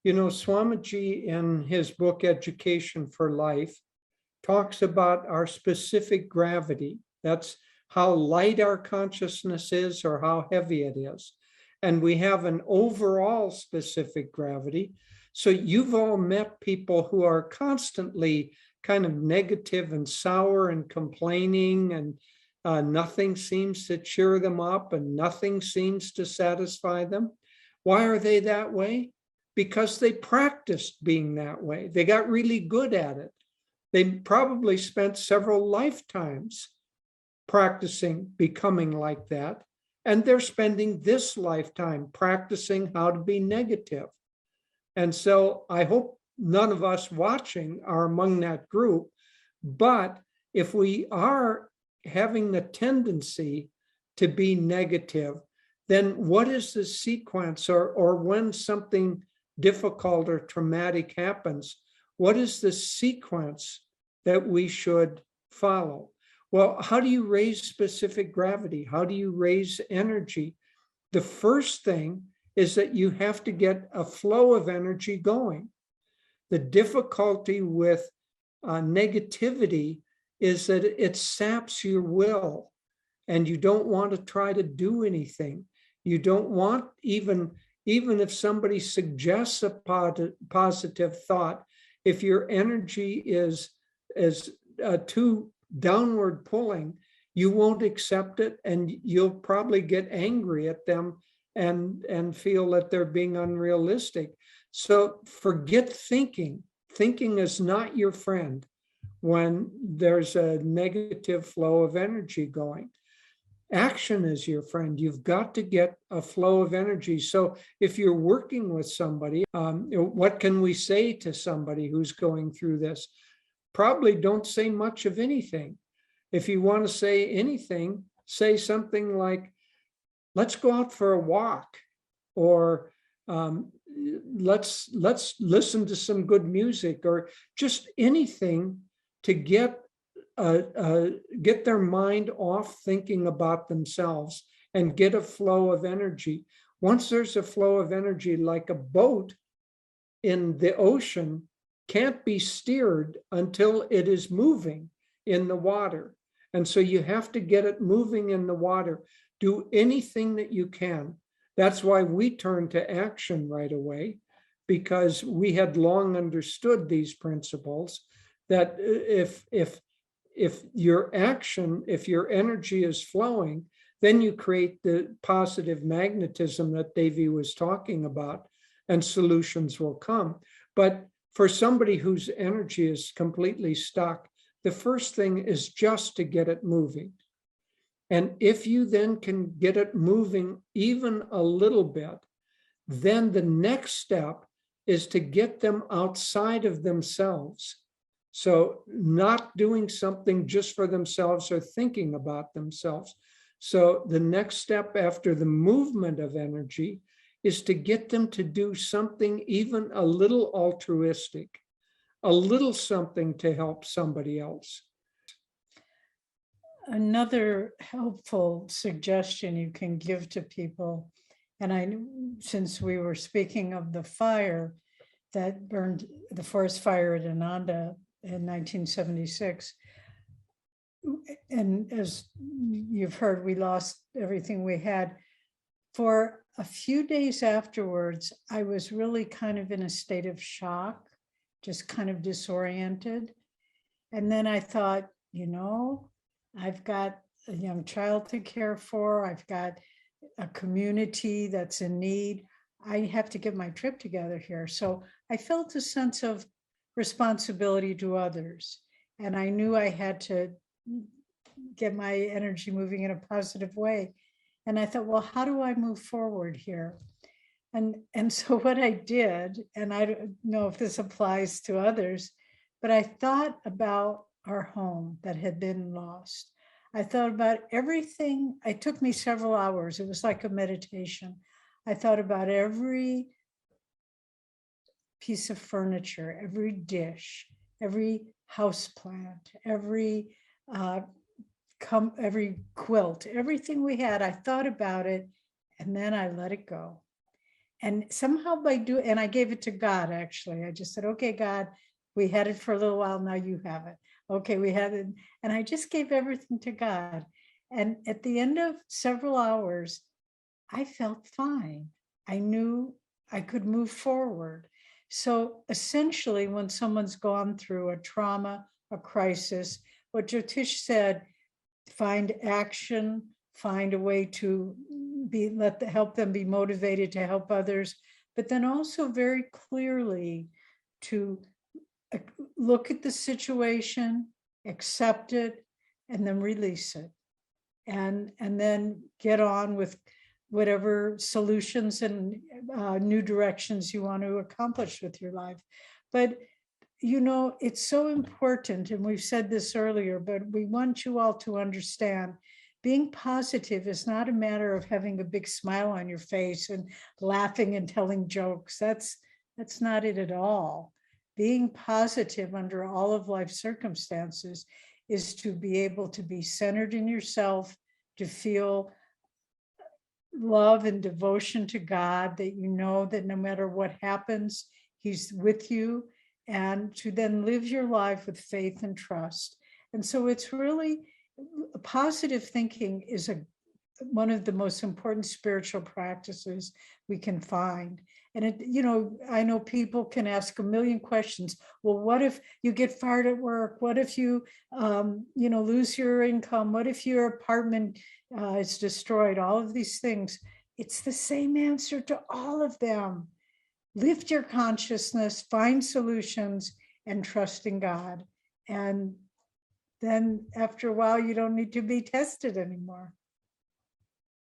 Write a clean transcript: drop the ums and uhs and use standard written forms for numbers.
You know, Swamiji in his book, Education for Life, talks about our specific gravity. That's how light our consciousness is or how heavy it is. And we have an overall specific gravity. So you've all met people who are constantly kind of negative and sour and complaining, and nothing seems to cheer them up and nothing seems to satisfy them. Why are they that way? Because they practiced being that way. They got really good at it. They probably spent several lifetimes practicing becoming like that. And they're spending this lifetime practicing how to be negative. And so I hope none of us watching are among that group. But if we are having the tendency to be negative, then what is the sequence, or when something difficult or traumatic happens, what is the sequence that we should follow? Well, how do you raise specific gravity? How do you raise energy? The first thing is that you have to get a flow of energy going. The difficulty with negativity is that it saps your will, and you don't want to try to do anything. You don't want, even if somebody suggests a positive thought, if your energy is too downward pulling, you won't accept it, and you'll probably get angry at them and feel that they're being unrealistic. So forget thinking. Thinking is not your friend when there's a negative flow of energy going. Action is your friend. You've got to get a flow of energy. So if you're working with somebody, what can we say to somebody who's going through this? Probably don't say much of anything. If you want to say anything, say something like, let's go out for a walk, or let's listen to some good music, or just anything to get their mind off thinking about themselves and get a flow of energy. Once there's a flow of energy, like a boat in the ocean can't be steered until it is moving in the water. And so you have to get it moving in the water. Do anything that you can. That's why we turn to action right away, because we had long understood these principles, that if your action, if your energy is flowing, then you create the positive magnetism that Devi was talking about, and solutions will come. But for somebody whose energy is completely stuck, the first thing is just to get it moving. And if you then can get it moving even a little bit, then the next step is to get them outside of themselves. So not doing something just for themselves or thinking about themselves. So the next step after the movement of energy is to get them to do something even a little altruistic, a little something to help somebody else. Another helpful suggestion you can give to people, and since we were speaking of the fire that burned, the forest fire at Ananda in 1976, and as you've heard, we lost everything we had. For a few days afterwards, I was really kind of in a state of shock, just kind of disoriented. And then I thought, I've got a young child to care for. I've got a community that's in need. I have to get my trip together here. So I felt a sense of responsibility to others. And I knew I had to get my energy moving in a positive way. And I thought, well, how do I move forward here? And so what I did, and I don't know if this applies to others, but I thought about our home that had been lost. I thought about everything. It took me several hours. It was like a meditation. I thought about every piece of furniture, every dish, every house plant, every quilt, everything we had. I thought about it, and then I let it go. And somehow and I gave it to God, actually. I just said, okay, God, we had it for a little while, now you have it. Okay, we had it. And I just gave everything to God. And at the end of several hours, I felt fine. I knew I could move forward. So essentially, when someone's gone through a trauma, a crisis, what Jyotish said, find action, find a way to help them be motivated to help others, but then also very clearly to look at the situation, accept it, and then release it. And then get on with whatever solutions and new directions you want to accomplish with your life. But it's so important, and we've said this earlier, but we want you all to understand, being positive is not a matter of having a big smile on your face and laughing and telling jokes. That's not it at all. Being positive under all of life's circumstances is to be able to be centered in yourself, to feel love and devotion to God, that you know that no matter what happens, He's with you, and to then live your life with faith and trust. And so it's really, positive thinking is one of the most important spiritual practices we can find. And I know people can ask a million questions. Well, what if you get fired at work? What if you, lose your income? What if your apartment is destroyed? All of these things. It's the same answer to all of them. Lift your consciousness, find solutions, and trust in God. And then after a while, you don't need to be tested anymore.